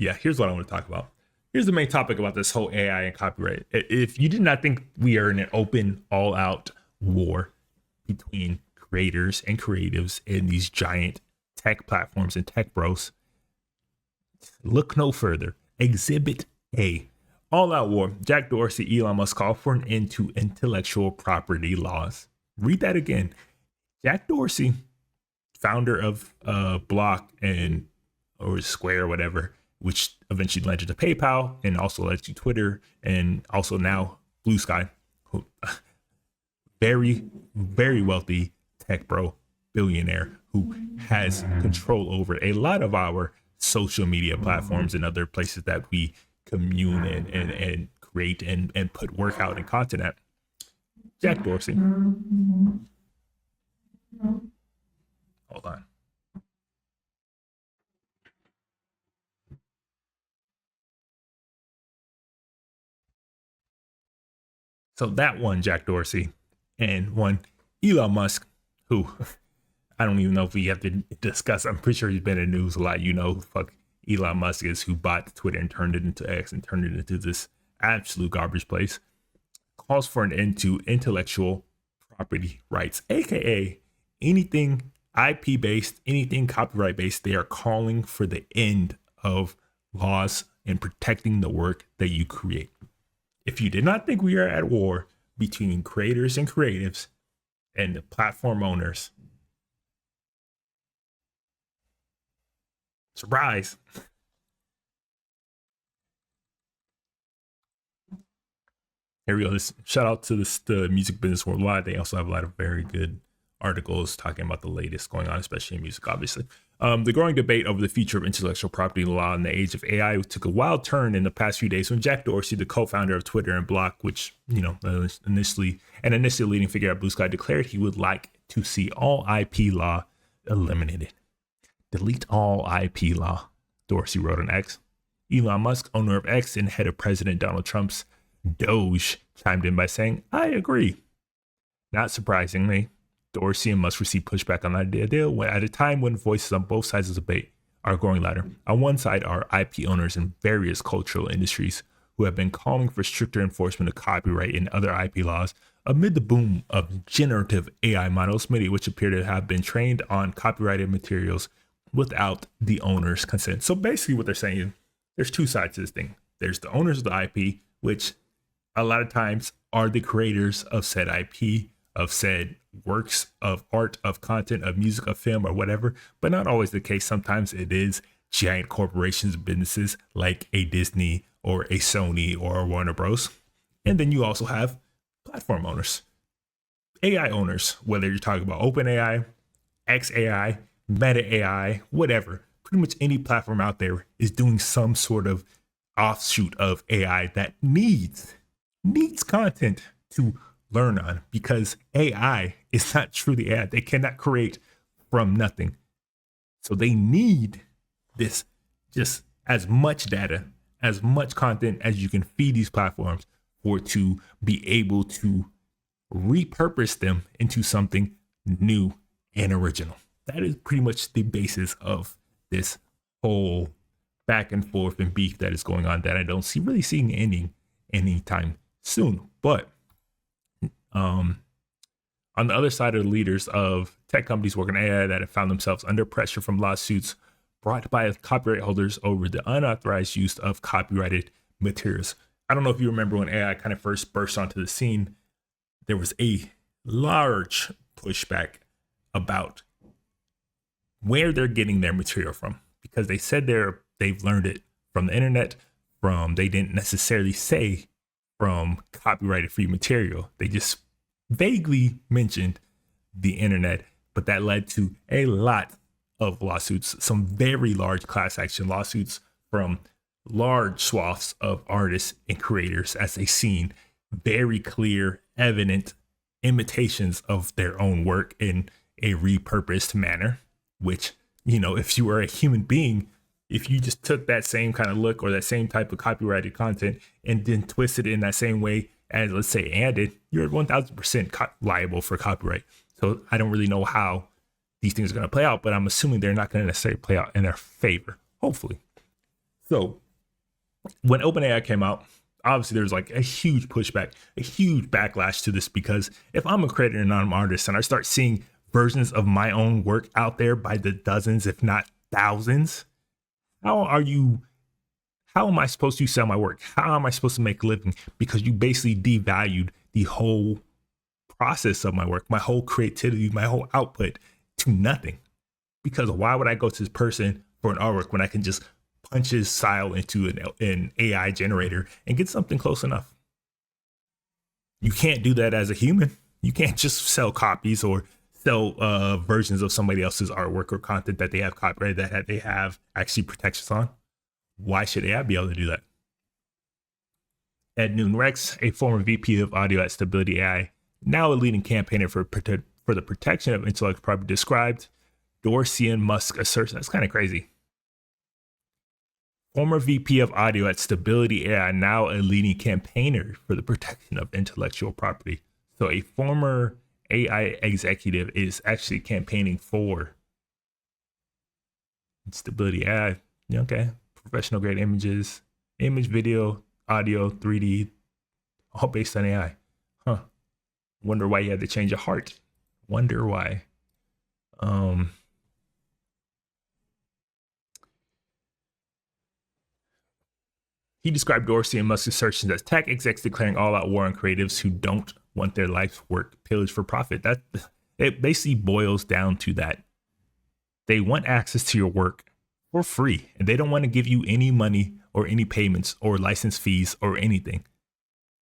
Yeah, here's what I want to talk about. Here's the main topic about this whole AI and copyright. If you did not think we are in an open, all out war between creators and creatives in these giant tech platforms and tech bros, look no further. Exhibit A. All out war. Jack Dorsey, Elon Musk call for an end to intellectual property laws. Read that again. Jack Dorsey, founder of Block and or Square or whatever, which eventually led to PayPal and also led to Twitter and also now Blue Sky. Very, very wealthy tech bro, billionaire who has control over a lot of our social media platforms and other places that we commune and create and put work out and content at. Jack Dorsey. Hold on. So that one, Jack Dorsey, and one, Elon Musk, who I don't even know if we have to discuss. I'm pretty sure he's been in the news a lot. You know, fuck Elon Musk is who bought Twitter and turned it into X and turned it into this absolute garbage place. Calls for an end to intellectual property rights, aka anything IP based, anything copyright based. They are calling for the end of laws and protecting the work that you create. If you did not think we are at war between creators and creatives and the platform owners, surprise. Here we go. This shout out to the music business worldwide. They also have a lot of very good articles talking about the latest going on, especially in music, obviously. The growing debate over the future of intellectual property law in the age of AI took a wild turn in the past few days when Jack Dorsey, the co-founder of Twitter and Block, which, initially leading figure at Blue Sky, declared he would like to see all IP law eliminated. Delete all IP law, Dorsey wrote on X. Elon Musk, owner of X and head of President Donald Trump's Doge, chimed in by saying, I agree. Not surprisingly, Dorsey and Musk received pushback on that deal at a time when voices on both sides of the debate are growing louder. On one side are IP owners in various cultural industries who have been calling for stricter enforcement of copyright and other IP laws amid the boom of generative AI models, many of which appear to have been trained on copyrighted materials without the owner's consent. So basically what they're saying, there's two sides to this thing. There's the owners of the IP, which a lot of times are the creators of said IP, of said works of art, of content, of music, of film, or whatever, but not always the case. Sometimes it is giant corporations, businesses like a Disney or a Sony or a Warner Bros. And then you also have platform owners, AI owners, whether you're talking about OpenAI, XAI, Meta AI, whatever. Pretty much any platform out there is doing some sort of offshoot of AI that needs content to learn on, because AI is not truly AI. They cannot create from nothing. So they need this, just as much data, as much content as you can feed these platforms for to be able to repurpose them into something new and original. That is pretty much the basis of this whole back and forth and beef that is going on that I don't really seeing ending anytime soon. But on the other side are the leaders of tech companies working AI that have found themselves under pressure from lawsuits brought by copyright holders over the unauthorized use of copyrighted materials. I don't know if you remember when AI kind of first burst onto the scene, there was a large pushback about where they're getting their material from, because they said they've learned it from the internet, they didn't necessarily say from copyrighted free material. They just vaguely mentioned the internet, but that led to a lot of lawsuits, some very large class action lawsuits from large swaths of artists and creators as they seen very clear, evident imitations of their own work in a repurposed manner, which, if you were a human being, if you just took that same kind of look or that same type of copyrighted content and then twisted it in that same way as, let's say, Ann did, you're 1000% liable for copyright. So I don't really know how these things are going to play out, but I'm assuming they're not going to necessarily play out in their favor, hopefully. So when OpenAI came out, obviously there's like a huge pushback, a huge backlash to this, because if I'm a creator and I'm an artist and I start seeing versions of my own work out there by the dozens, if not thousands, how am I supposed to sell my work? How am I supposed to make a living? Because you basically devalued the whole process of my work, my whole creativity, my whole output to nothing. Because why would I go to this person for an artwork when I can just punch his style into an AI generator and get something close enough? You can't do that as a human. You can't just sell copies or sell versions of somebody else's artwork or content that they have copyrighted, that they have actually protections on. Why should AI be able to do that? Ed Noon Rex, a former VP of audio at Stability AI, now a leading campaigner for the protection of intellectual property, described Dorsey and Musk assertion. That's kind of crazy. Former VP of audio at Stability AI, now a leading campaigner for the protection of intellectual property. So a former AI executive is actually campaigning for Stability AI. Okay. Professional grade images, image, video, audio, 3D, all based on AI. Huh. Wonder why you had to change a heart. Wonder why. He described Dorsey and Musk's assertions as tech execs declaring all-out war on creatives who don't want their life's work pillaged for profit. That it basically boils down to that. They want access to your work for free, and they don't want to give you any money or any payments or license fees or anything,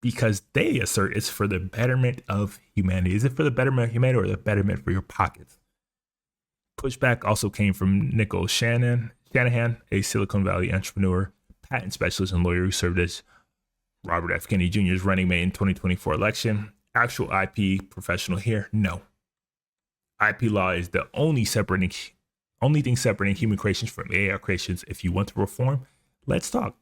because they assert it's for the betterment of humanity. Is it for the betterment of humanity or the betterment for your pockets? Pushback also came from Nicole Shanahan, a Silicon Valley entrepreneur, patent specialist, and lawyer who served as Robert F. Kennedy Jr.'s running mate in 2024 election. Actual IP professional here? No. IP law is the only thing separating human creations from AI creations. If you want to reform, let's talk.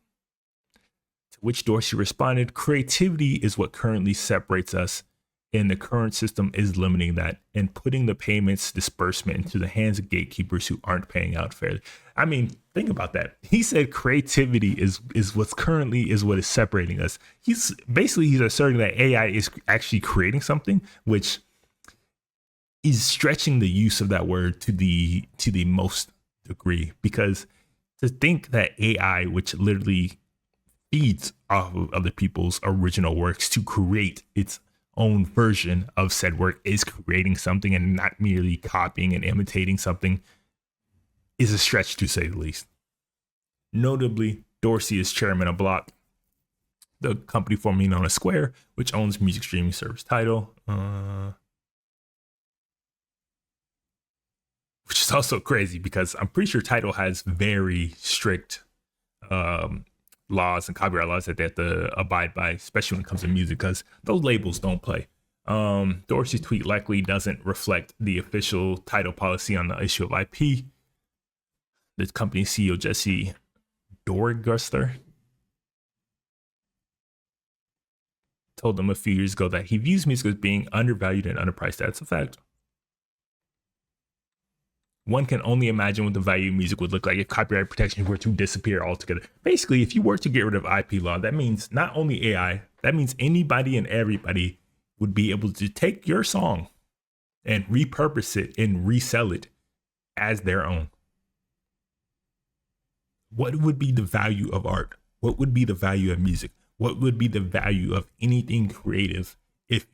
To which Dorsey responded, creativity is what currently separates us, and the current system is limiting that and putting the payments disbursement into the hands of gatekeepers who aren't paying out fairly. I mean, think about that. He said creativity is what is separating us. He's asserting that AI is actually creating something, which is stretching the use of that word to the most degree, because to think that AI, which literally feeds off of other people's original works to create its own version of said work, is creating something and not merely copying and imitating something, is a stretch to say the least. Notably, Dorsey is chairman of Block, the company formerly known as Square, which owns music streaming service Tidal. Which is also crazy because I'm pretty sure Tidal has very strict laws and copyright laws that they have to abide by, especially when it comes to music, because those labels don't play. Dorsey's tweet likely doesn't reflect the official Tidal policy on the issue of IP. The company's CEO, Jesse Dorguster, told them a few years ago that he views music as being undervalued and underpriced. That's a fact. One can only imagine what the value of music would look like if copyright protection were to disappear altogether. Basically, if you were to get rid of IP law, that means not only AI, that means anybody and everybody would be able to take your song and repurpose it and resell it as their own. What would be the value of art? What would be the value of music? What would be the value of anything creative if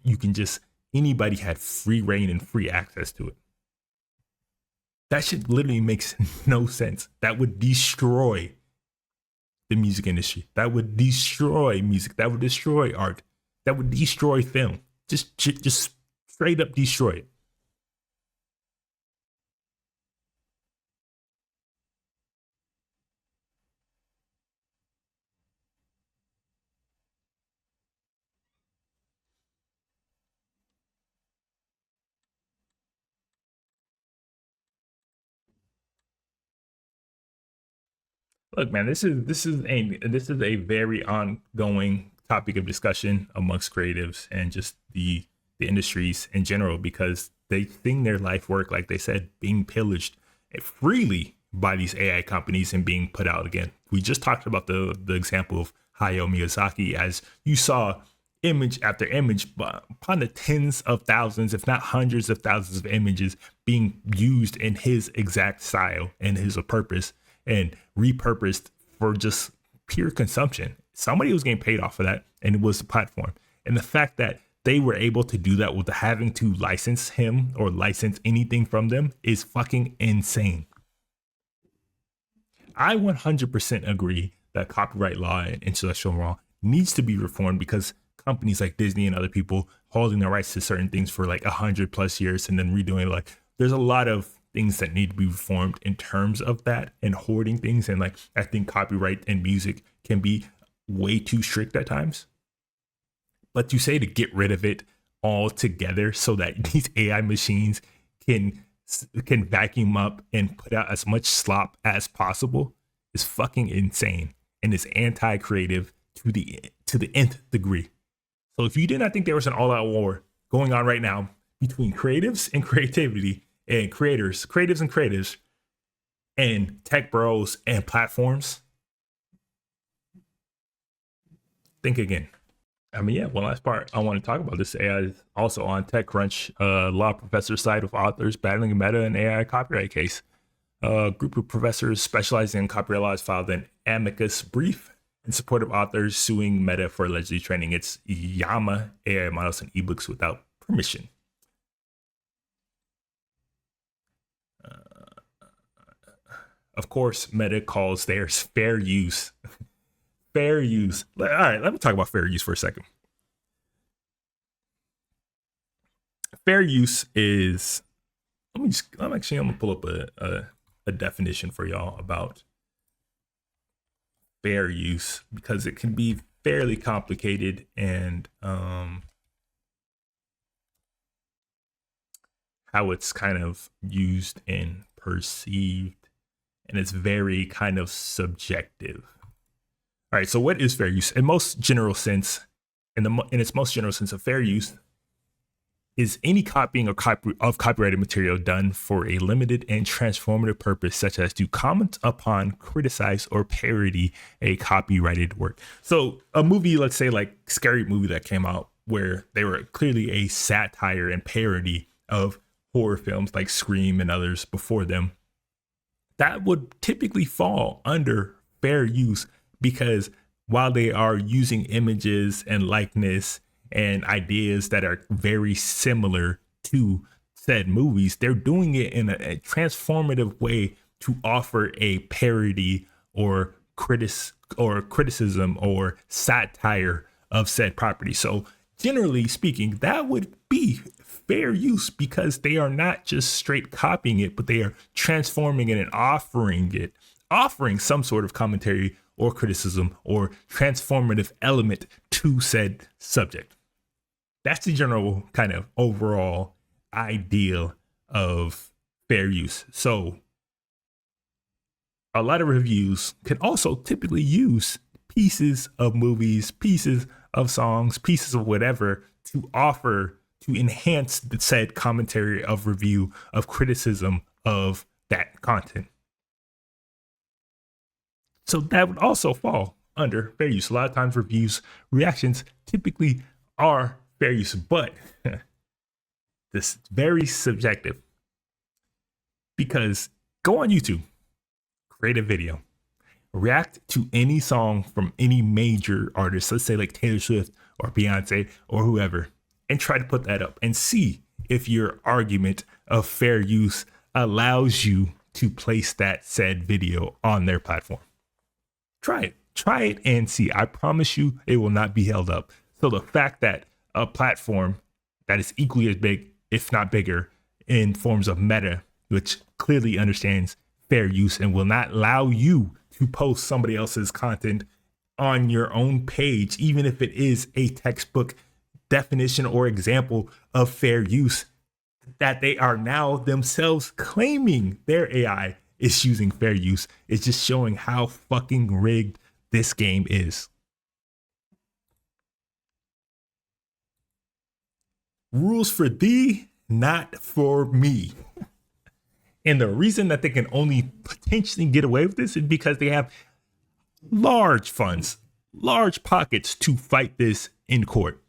anybody had free reign and free access to it? That shit literally makes no sense. That would destroy the music industry. That would destroy music. That would destroy art. That would destroy film. Just straight up destroy it. Look, man, this is a very ongoing topic of discussion amongst creatives and just the industries in general, because they think their life work, like they said, being pillaged freely by these AI companies and being put out again. We just talked about the example of Hayao Miyazaki, as you saw image after image, but upon the tens of thousands, if not hundreds of thousands of images being used in his exact style and his purpose and repurposed for just pure consumption. Somebody was getting paid off of that, and it was the platform. And the fact that they were able to do that without having to license him or license anything from them is fucking insane. I 100% agree that copyright law and intellectual law needs to be reformed, because companies like Disney and other people holding the rights to certain things for like 100+ years and then redoing it, like there's a lot of things that need to be reformed in terms of that and hoarding things. And like, I think copyright and music can be way too strict at times. But to say to get rid of it altogether so that these AI machines can vacuum up and put out as much slop as possible is fucking insane, and is anti-creative to the nth degree. So if you did not think there was an all-out war going on right now between creatives and creativity and creatives and tech bros and platforms, think again. I mean, yeah, one last part I want to talk about. This AI is also on TechCrunch, law professor side of authors battling Meta and AI copyright case. A group of professors specializing in copyright laws filed an amicus brief in support of authors suing Meta for allegedly training its Llama AI models and ebooks without permission. Of course, Meta calls theirs fair use. Fair use. All right, let me talk about fair use for a second. Fair use is, I'm gonna pull up a definition for y'all about fair use, because it can be fairly complicated and how it's kind of used and perceived, and it's very kind of subjective. All right, so what is fair use? In most general sense, in its most general sense of fair use, is any copying of copyrighted material done for a limited and transformative purpose, such as to comment upon, criticize, or parody a copyrighted work. So a movie, let's say like Scary Movie that came out, where they were clearly a satire and parody of horror films like Scream and others before them, that would typically fall under fair use, because while they are using images and likeness and ideas that are very similar to said movies, they're doing it in a transformative way to offer a parody or criticism or satire of said property. So generally speaking, that would be fair use, because they are not just straight copying it, but they are transforming it and offering some sort of commentary or criticism or transformative element to said subject. That's the general kind of overall ideal of fair use. So a lot of reviews can also typically use pieces of movies, pieces of songs, pieces of whatever to offer, to enhance the said commentary of review, of criticism of that content. So that would also fall under fair use. A lot of times reviews, reactions typically are fair use, but this is very subjective, because go on YouTube, create a video, react to any song from any major artist, let's say like Taylor Swift or Beyonce or whoever, and try to put that up and see if your argument of fair use allows you to place that said video on their platform. Try it and see. I promise you it will not be held up. So the fact that a platform that is equally as big, if not bigger, in forms of Meta, which clearly understands fair use and will not allow you to post somebody else's content on your own page, even if it is a textbook definition or example of fair use, that they are now themselves claiming their AI is using fair use, is just showing how fucking rigged this game is. Rules for thee, not for me. And the reason that they can only potentially get away with this is because they have large funds, large pockets to fight this in court.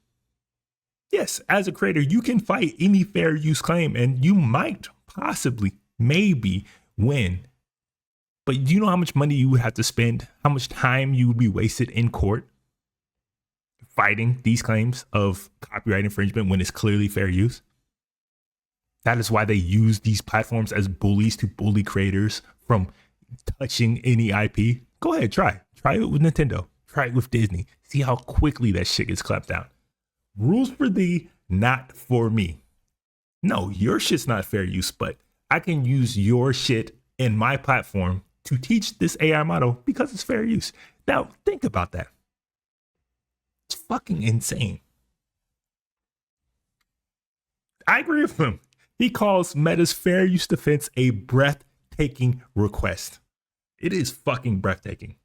Yes, as a creator, you can fight any fair use claim and you might possibly, maybe win. But do you know how much money you would have to spend, how much time you would be wasted in court fighting these claims of copyright infringement when it's clearly fair use? That is why they use these platforms as bullies to bully creators from touching any IP. Go ahead, try it with Nintendo, try it with Disney. See how quickly that shit gets clapped down. Rules for thee, not for me. No, your shit's not fair use, but I can use your shit in my platform to teach this AI model because it's fair use. Now, think about that. It's fucking insane. I agree with him. He calls Meta's fair use defense a breathtaking request. It is fucking breathtaking.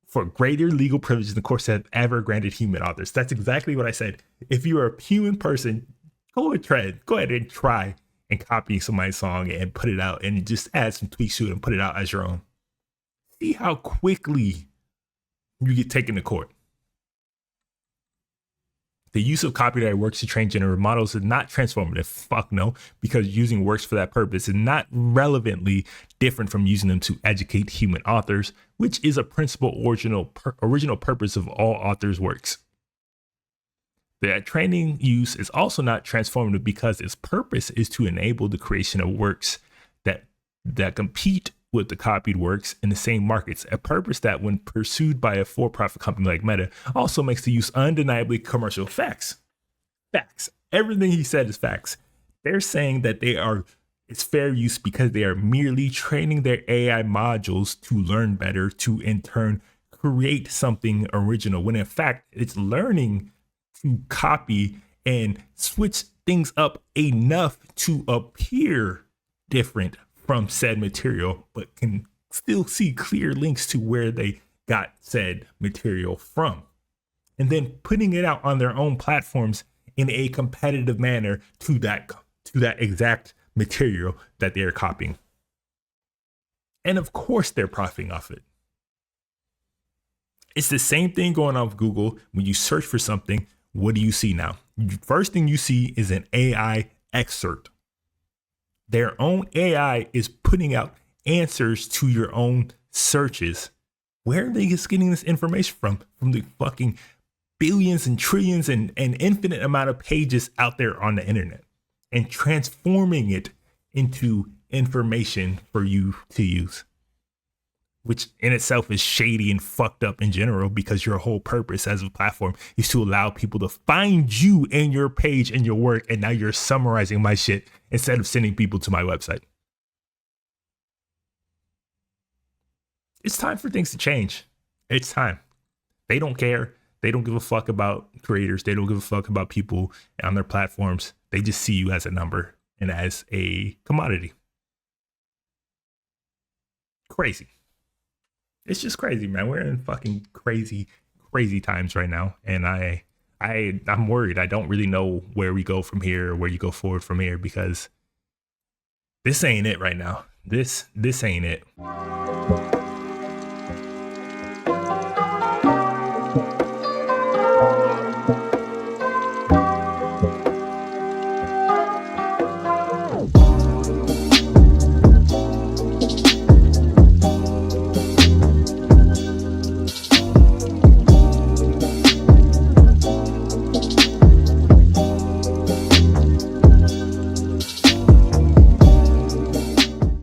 For greater legal privileges than courts have ever granted human authors. That's exactly what I said. If you are a human person, go ahead and try and copy somebody's song and put it out and just add some tweaks to it and put it out as your own. See how quickly you get taken to court. The use of copyright works to train generative models is not transformative. Fuck no, because using works for that purpose is not relevantly different from using them to educate human authors, which is a principal original purpose of all authors' works. The training use is also not transformative because its purpose is to enable the creation of works that compete with the copied works in the same markets, a purpose that, when pursued by a for-profit company like Meta, also makes the use undeniably commercial. Facts. Everything he said is facts. They're saying that it's fair use because they are merely training their AI modules to learn better, to in turn create something original, when in fact it's learning to copy and switch things up enough to appear different from said material, but can still see clear links to where they got said material from. And then putting it out on their own platforms in a competitive manner to that exact material that they're copying. And of course they're profiting off it. It's the same thing going on with Google. When you search for something, what do you see now? First thing you see is an AI excerpt. Their own AI is putting out answers to your own searches. Where are they just getting this information from? From the fucking billions and trillions and infinite amount of pages out there on the internet, and transforming it into information for you to use, which in itself is shady and fucked up in general, because your whole purpose as a platform is to allow people to find you and your page and your work. And now you're summarizing my shit instead of sending people to my website. It's time for things to change. It's time. They don't care. They don't give a fuck about creators. They don't give a fuck about people on their platforms. They just see you as a number and as a commodity. Crazy. It's just crazy, man. We're in fucking crazy times right now. And I'm worried. I don't really know where we go from here, or where you go forward from here, because this ain't it right now. This ain't it.